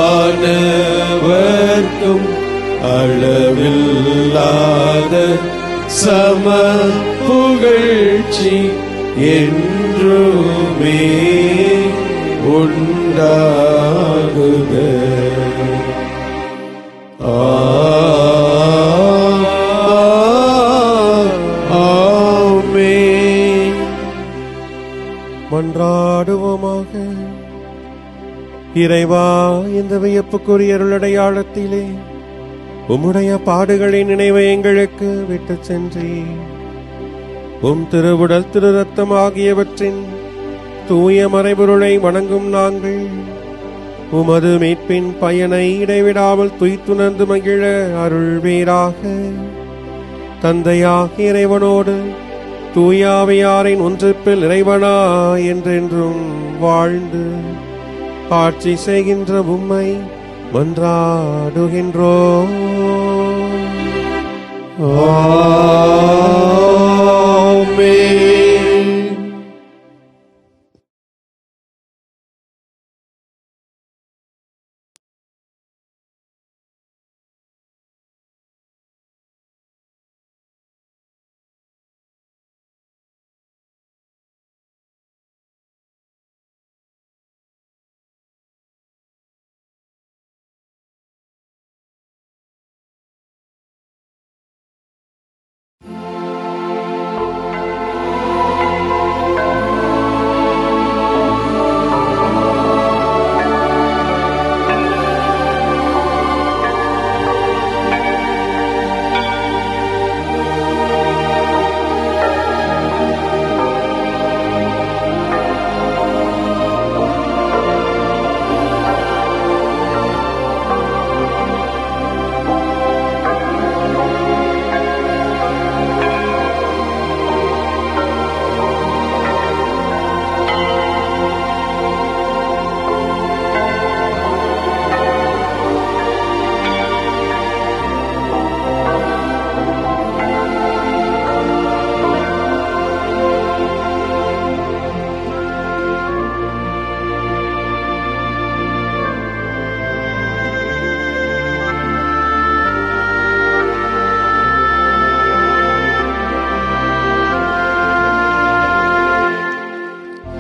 ஆனவர்க்கும் அளவில்லாத சம புகழ்ச்சி என்றுமே உண்டாகுக. ஆமென். மன்றாடுவோமாக. இறைவா, இந்த வியப்புக்குரிய அருளடையாளத்திலே உம்முடைய பாடுகளின் நினைவை எங்களுக்கு விட்டு சென்றீர். உம் திருவுடல் திரு ரத்தம் ஆகியவற்றின் தூய மறைபொருளை வணங்கும் நாங்கள் உமது மீட்பின் பயனை இடைவிடாமல் துய்த்துணர்ந்து மகிழ அருள்வீராக. தந்தையாக இறைவனோடு தூயாவியாரின் ஒன்றிப்பில் இறைவனா என்றென்றும் வாழ்ந்து ஆட்சி செய்கின்ற உம்மை மன்றாடுகின்றோம். ஆமென்.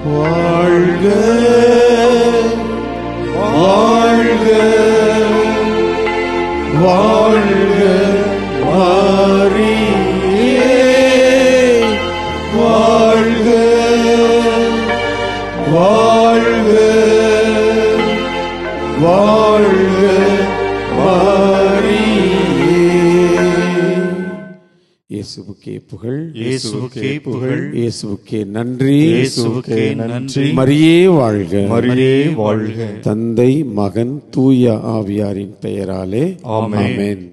வாழ்க வாழ்க வாழ்க மாரியே, வாழ்க வாழ்க வாழ்க மாரியே. இயேசுவுக்கே புகழ், இயேசுவுக்கே புகழ், இயேசுவுக்கே நன்றி, இயேசுவுக்கே நன்றி. மரியே வாழ்க, மரியே வாழ்க. தந்தை மகன் தூய ஆவியாரின் பெயராலே ஆமென். ஆமென்.